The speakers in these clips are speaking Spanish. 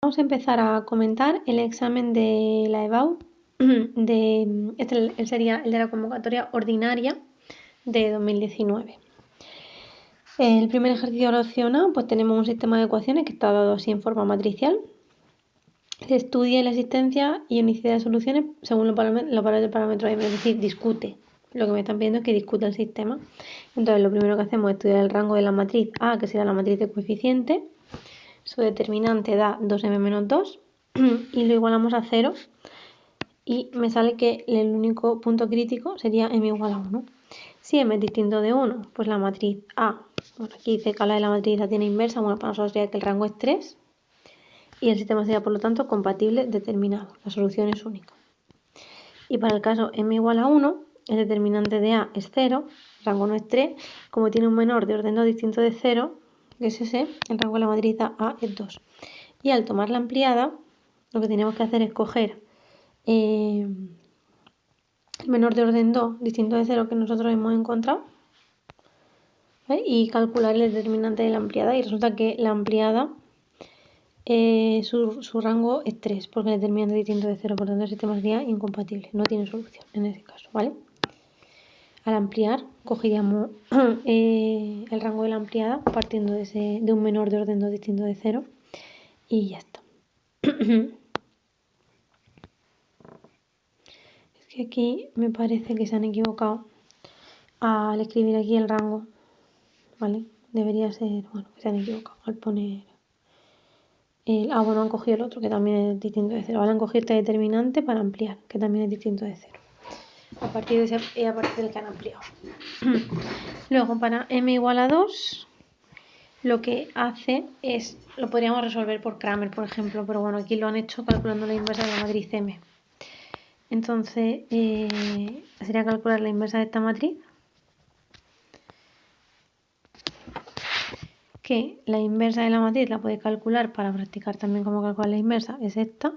Vamos a empezar a comentar el examen de la EBAU, este sería el de la convocatoria ordinaria de 2019. El primer ejercicio relacionado, pues tenemos un sistema de ecuaciones que está dado así en forma matricial. Se estudia la existencia y unicidad de soluciones según los parámetros M, es decir, discute. Lo que me están pidiendo es que discuta el sistema. Entonces, lo primero que hacemos es estudiar el rango de la matriz A, que será la matriz de coeficiente. Su determinante da 2m menos 2 y lo igualamos a 0 y me sale que el único punto crítico sería m igual a 1. Si m es distinto de 1, pues la matriz A, bueno, aquí dice que la de la matriz A tiene inversa, bueno, para nosotros sería que el rango es 3 y el sistema sería por lo tanto compatible determinado, la solución es única. Y para el caso m igual a 1, el determinante de A es 0, el rango no es 3, como tiene un menor de orden 2 distinto de 0, que es ese, el rango de la matriz A es 2. Y al tomar la ampliada, lo que tenemos que hacer es coger el menor de orden 2 distinto de 0 que nosotros hemos encontrado, ¿vale? Y calcular el determinante de la ampliada. Y resulta que la ampliada, su rango es 3, porque el determinante es distinto de 0, por lo tanto el sistema sería incompatible, no tiene solución en ese caso, ¿vale? Al ampliar, cogeríamos el rango de la ampliada partiendo de un menor de orden 2 distinto de 0 y ya está. Es que aquí me parece que se han equivocado al escribir aquí el rango, ¿vale? Debería ser, bueno, que se han equivocado al poner bueno, han cogido el otro que también es distinto de 0. Ahora han cogido este determinante para ampliar, que también es distinto de 0. A partir del que han ampliado. Luego, para m igual a 2, lo que hace es, lo podríamos resolver por Cramer, por ejemplo, pero bueno, aquí lo han hecho calculando la inversa de la matriz m. Entonces, sería calcular la inversa de esta matriz, que la inversa de la matriz la podéis calcular para practicar también cómo calcular la inversa, es esta.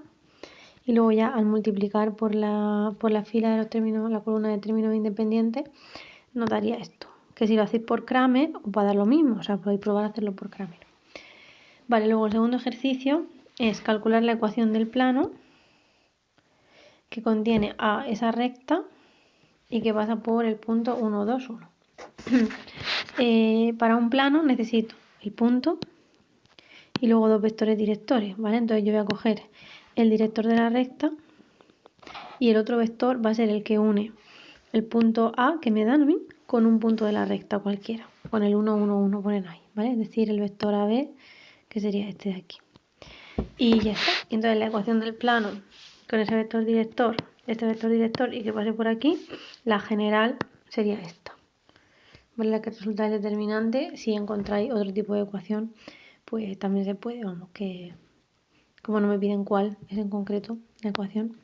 Y luego ya al multiplicar por la fila de los términos, la columna de términos independientes, nos daría esto. Que si lo hacéis por Cramer, os va a dar lo mismo, o sea, podéis probar a hacerlo por Cramer. Vale, luego el segundo ejercicio es calcular la ecuación del plano que contiene a esa recta y que pasa por el punto 1, 2, 1. Para un plano necesito el punto y luego dos vectores directores, ¿vale? Entonces yo voy a coger el director de la recta y el otro vector va a ser el que une el punto A que me dan a mí con un punto de la recta cualquiera, con el 1, 1, 1 ponen ahí, ¿vale? Es decir, el vector AB, que sería este de aquí. Y ya está. Entonces la ecuación del plano con ese vector director, este vector director y que pase por aquí, la general sería esta. ¿Vale? La que resulta el determinante. Si encontráis otro tipo de ecuación, pues también se puede, vamos, que como no me piden cuál es en concreto la ecuación.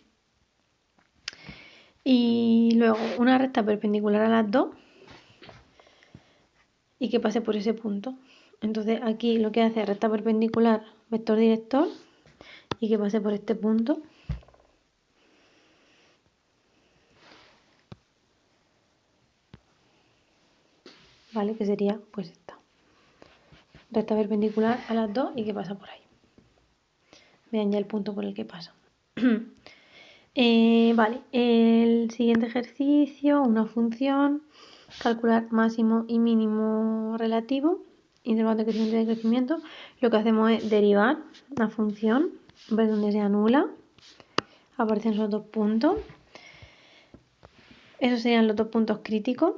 Y luego una recta perpendicular a las dos y que pase por ese punto. Entonces aquí lo que hace es recta perpendicular, vector director y que pase por este punto. ¿Vale? Que sería pues esta. Recta perpendicular a las dos y que pasa por ahí. Vean ya el punto por el que pasa. Vale, el siguiente ejercicio, una función, calcular máximo y mínimo relativo, intervalo de crecimiento y decrecimiento. Lo que hacemos es derivar la función, ver dónde se anula, aparecen esos dos puntos. Esos serían los dos puntos críticos.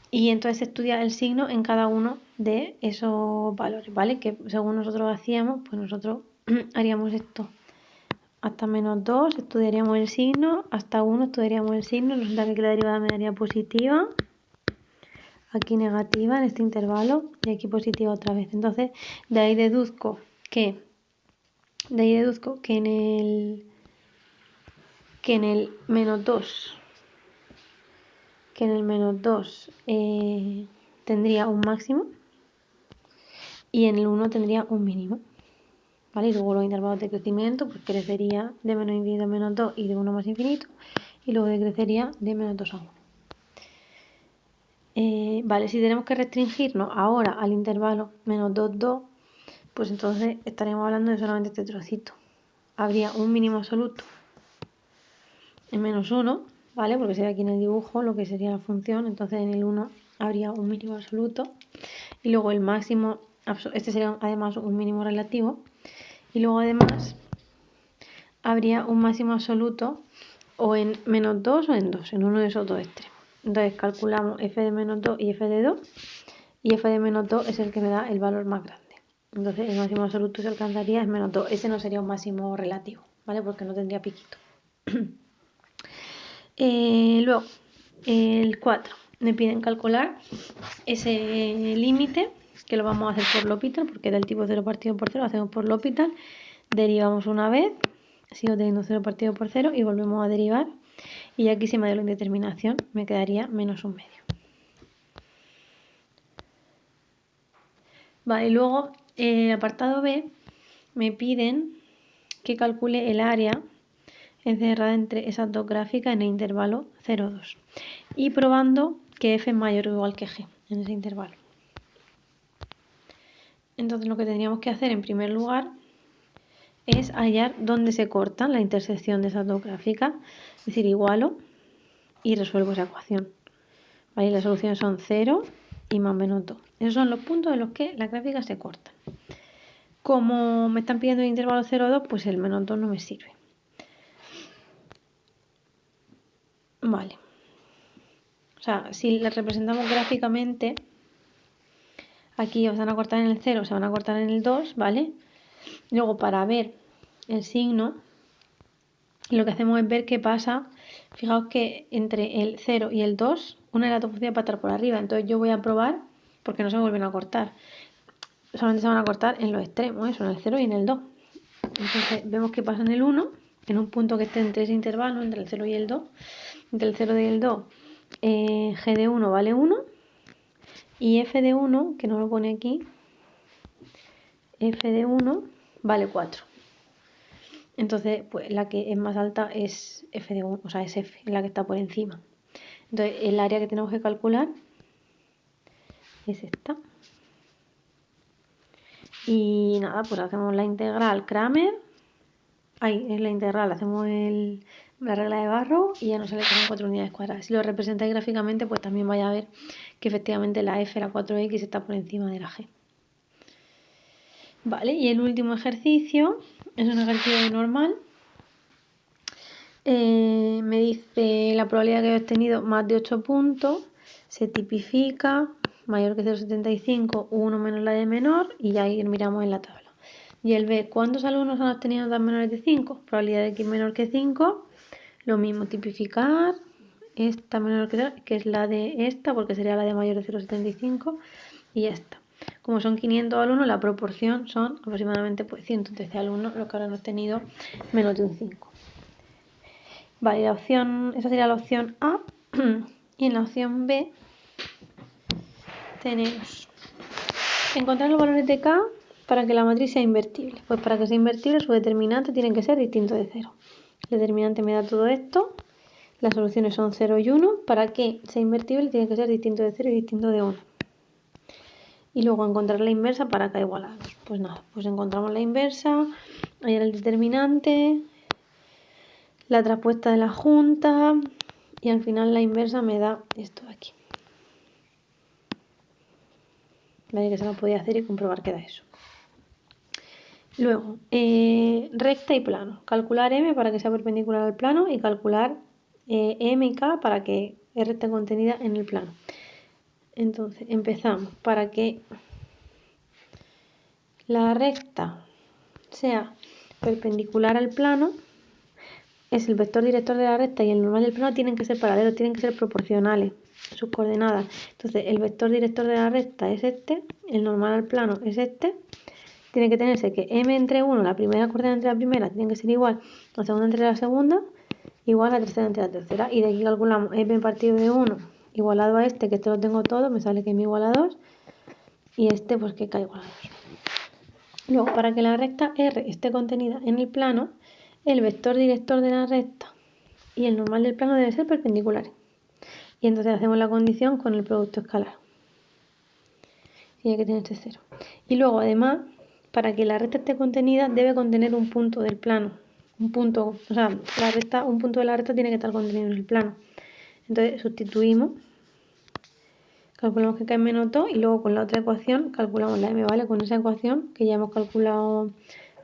Y entonces se estudia el signo en cada uno de esos valores, ¿vale? Que según nosotros hacíamos, pues nosotros haríamos esto. Hasta menos 2 estudiaríamos el signo, hasta 1 estudiaríamos el signo, resulta que la derivada me daría positiva, aquí negativa en este intervalo y aquí positiva otra vez. Entonces, de ahí deduzco que en el menos 2 tendría un máximo y en el 1 tendría un mínimo. ¿Vale? Y luego los intervalos de crecimiento, pues crecería de menos infinito a menos 2 y de 1 más infinito, y luego decrecería de menos 2 a 1. Vale, si tenemos que restringirnos ahora al intervalo menos 2, 2, pues entonces estaríamos hablando de solamente este trocito. Habría un mínimo absoluto en -1, ¿vale? Porque sería aquí en el dibujo lo que sería la función, entonces en el 1 habría un mínimo absoluto y luego el máximo, este sería además un mínimo relativo, y luego además habría un máximo absoluto o en -2 o en 2, en uno de esos dos extremos. Entonces calculamos f de -2 y f de 2, y f de -2 es el que me da el valor más grande. Entonces el máximo absoluto se alcanzaría es -2. Ese no sería un máximo relativo, ¿vale? Porque no tendría piquito. Luego, el 4. Me piden calcular ese límite, que lo vamos a hacer por L'Hopital, porque del tipo 0 partido por 0 lo hacemos por L'Hopital. Derivamos una vez, sigo teniendo 0 partido por 0 y volvemos a derivar. Y aquí si me da la indeterminación me quedaría -1/2. Vale, y luego el apartado B me piden que calcule el área encerrada entre esas dos gráficas en el intervalo 0,2 y probando que f es mayor o igual que g en ese intervalo. Entonces lo que tendríamos que hacer en primer lugar es hallar dónde se corta la intersección de esas dos gráficas, es decir, igualo y resuelvo esa ecuación. ¿Vale? Las soluciones son 0 y más -2. Esos son los puntos en los que las gráficas se cortan. Como me están pidiendo el intervalo 0,2, pues el -2 no me sirve. Vale. O sea, si las representamos gráficamente, aquí se van a cortar en el 0, se van a cortar en el 2, ¿vale? Luego, para ver el signo, lo que hacemos es ver qué pasa. Fijaos que entre el 0 y el 2, una de las dos posibilidades va a estar por arriba. Entonces yo voy a probar, porque no se vuelven a cortar. Solamente se van a cortar en los extremos, eso, en el 0 y en el 2. Entonces vemos qué pasa en el 1, en un punto que esté entre ese intervalo, entre el 0 y el 2. Entre el 0 y el 2, g de 1 vale 1. Y f de 1, que no lo pone aquí, f de 1 vale 4. Entonces, pues la que es más alta es f de 1, o sea, es f, la que está por encima. Entonces, el área que tenemos que calcular es esta. Y nada, pues hacemos la integral Kramer. Ahí es la integral, hacemos la regla de Barrow y ya nos sale que son 4 unidades cuadradas. Si lo representáis gráficamente, pues también vais a ver que efectivamente la f, la 4x, está por encima de la g. Vale, y el último ejercicio es un ejercicio de normal. Me dice la probabilidad que he obtenido más de 8 puntos, se tipifica, mayor que 0,75, 1 menos la de menor, y ya ahí miramos en la tabla. Y el B, ¿cuántos alumnos han obtenido tan menores de 5? Probabilidad de x menor que 5, lo mismo, tipificar, esta menor que es la de esta, porque sería la de mayor de 0,75, y esta. Como son 500 alumnos, la proporción son aproximadamente pues, 113 alumnos los que habrán obtenido menos de un 5. Vale, esa sería la opción A. Y en la opción B tenemos encontrar los valores de K para que la matriz sea invertible. Pues para que sea invertible su determinante tiene que ser distinto de 0. El determinante me da todo esto. Las soluciones son 0 y 1. Para que sea invertible tiene que ser distinto de 0 y distinto de 1. Y luego encontrar la inversa para K igual a 2. Pues nada, pues encontramos la inversa, hallar el determinante, la traspuesta de la junta y al final la inversa me da esto de aquí. Vale, que se lo podía hacer y comprobar que da eso. Luego, recta y plano. Calcular M para que sea perpendicular al plano y calcular M y K para que R esté contenida en el plano. Entonces, empezamos. Para que la recta sea perpendicular al plano, es el vector director de la recta y el normal del plano tienen que ser paralelos, tienen que ser proporcionales sus coordenadas. Entonces, el vector director de la recta es este, el normal al plano es este. Tiene que tenerse que m entre 1, la primera coordenada entre la primera, tiene que ser igual a la segunda entre la segunda, igual a la tercera entre la tercera. Y de aquí calculamos m partido de 1 igualado a este, que este lo tengo todo, me sale que m igual a 2. Y este, pues que k igual a 2. Luego, para que la recta R esté contenida en el plano, el vector director de la recta y el normal del plano deben ser perpendiculares. Y entonces hacemos la condición con el producto escalar. Tiene que tener este 0. Y luego, además, para que la recta esté contenida, debe contener un punto del plano. Un punto, o sea, un punto de la recta tiene que estar contenido en el plano. Entonces sustituimos, calculamos que K es menos 2 y luego con la otra ecuación calculamos la M, ¿vale? Con esa ecuación que ya hemos calculado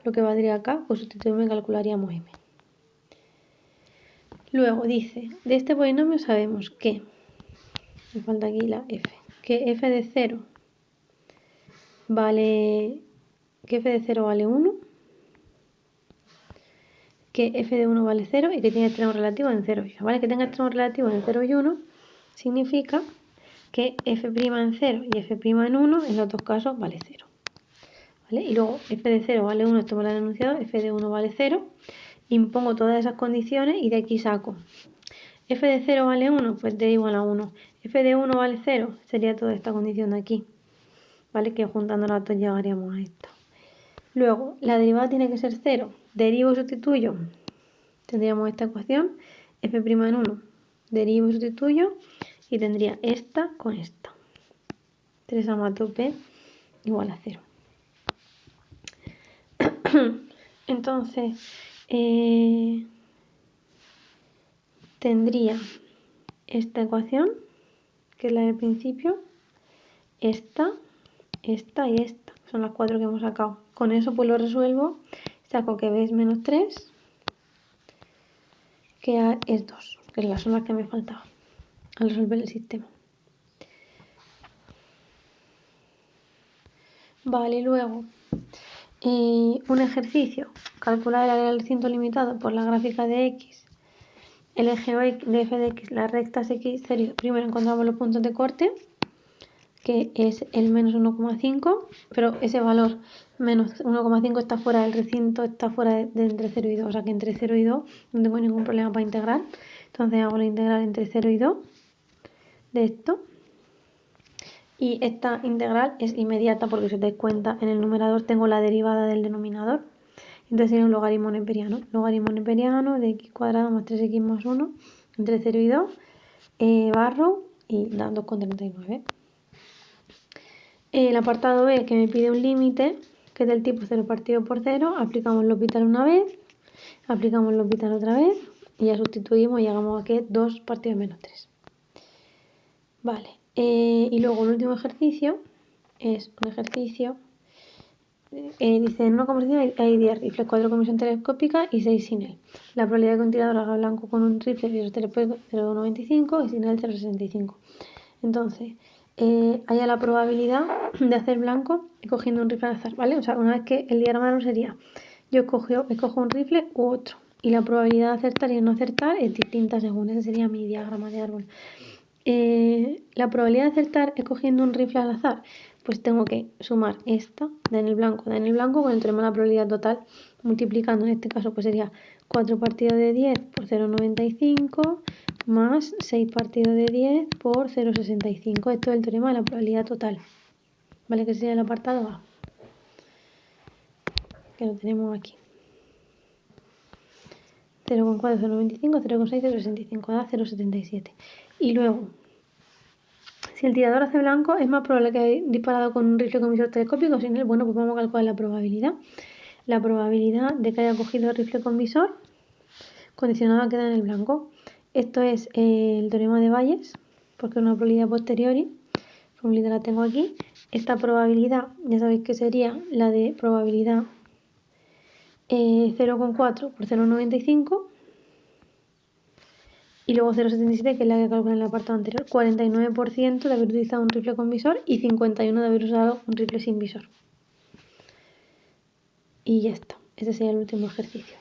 lo que valdría acá, pues sustituimos y calcularíamos M. Luego dice, de este polinomio sabemos que, me falta aquí la F, que f de 0 vale 1, que f de 1 vale 0 y que tiene extremos relativos en 0 y 1, ¿vale? Que tenga extremos relativos en 0 y 1 significa que f' en 0 y f' en 1 en los dos casos vale 0. ¿Vale? Y luego f de 0 vale 1, esto me lo han enunciado, f de 1 vale 0, impongo todas esas condiciones y de aquí saco f de 0 vale 1, pues d igual a 1, f de 1 vale 0, sería toda esta condición de aquí, ¿vale? Que juntando las dos llegaríamos a esto. Luego, la derivada tiene que ser 0, derivo y sustituyo, tendríamos esta ecuación, f' en 1, derivo y sustituyo, y tendría esta con esta. 3a más 2b igual a 0. Entonces, tendría esta ecuación, que es la del principio, esta y esta. Son las 4 que hemos sacado. Con eso pues lo resuelvo. Saco que b es menos 3, que a es 2, que son las que me faltaban al resolver el sistema. Vale, luego un ejercicio. Calcular el área del recinto limitado por la gráfica de x. El eje de f de x, las rectas x, primero encontramos los puntos de corte, que es el menos 1,5, pero ese valor menos 1,5 está fuera del recinto, está fuera de entre 0 y 2, o sea que entre 0 y 2 no tengo ningún problema para integrar. Entonces hago la integral entre 0 y 2 de esto. Y esta integral es inmediata porque si os dais cuenta en el numerador tengo la derivada del denominador. Entonces sería un logaritmo neperiano. Logaritmo neperiano de x cuadrado más 3x más 1 entre 0 y 2. Barro y da 2,39. El apartado B que me pide un límite que es del tipo 0 partido por 0. Aplicamos L'Hopital una vez. Aplicamos L'Hopital otra vez. Y ya sustituimos y llegamos a que es 2 partido menos 3. Vale. Y luego el último ejercicio es un ejercicio. Dice, en una conversación hay 10 rifles, 4 con visión telescópica y 6 sin él. La probabilidad de que un tirador haga blanco con un rifle visor telescópico es 0,95 y sin él 0,65. Entonces, haya la probabilidad de hacer blanco cogiendo un rifle al azar, ¿vale? O sea, una vez que el diagrama de árbol sería, yo escojo un rifle u otro. Y la probabilidad de acertar y no acertar es distinta según ese sería mi diagrama de árbol. La probabilidad de acertar escogiendo un rifle al azar, pues tengo que sumar esta de en el blanco con el teorema de la probabilidad total, multiplicando, en este caso pues sería 4 partido de 10 por 0,95 más 6 partido de 10 por 0,65. Esto es el teorema de la probabilidad total, ¿vale? Que sería el apartado A, que lo tenemos aquí. 0,4, 0,95, 0,6, 0,65, da 0,77. Y luego, si el tirador hace blanco, es más probable que haya disparado con un rifle con visor telescópico. Sin él, bueno, pues vamos a calcular la probabilidad. La probabilidad de que haya cogido el rifle con visor condicionado a quedar en el blanco. Esto es el teorema de Bayes, porque es una probabilidad posteriori. La formulita la tengo aquí. Esta probabilidad, ya sabéis que sería la de probabilidad 0,4 por 0,95. Y luego 0,77, que es la que calculé en el apartado anterior. 49% de haber utilizado un rifle con visor y 51% de haber usado un rifle sin visor. Y ya está. Ese sería el último ejercicio.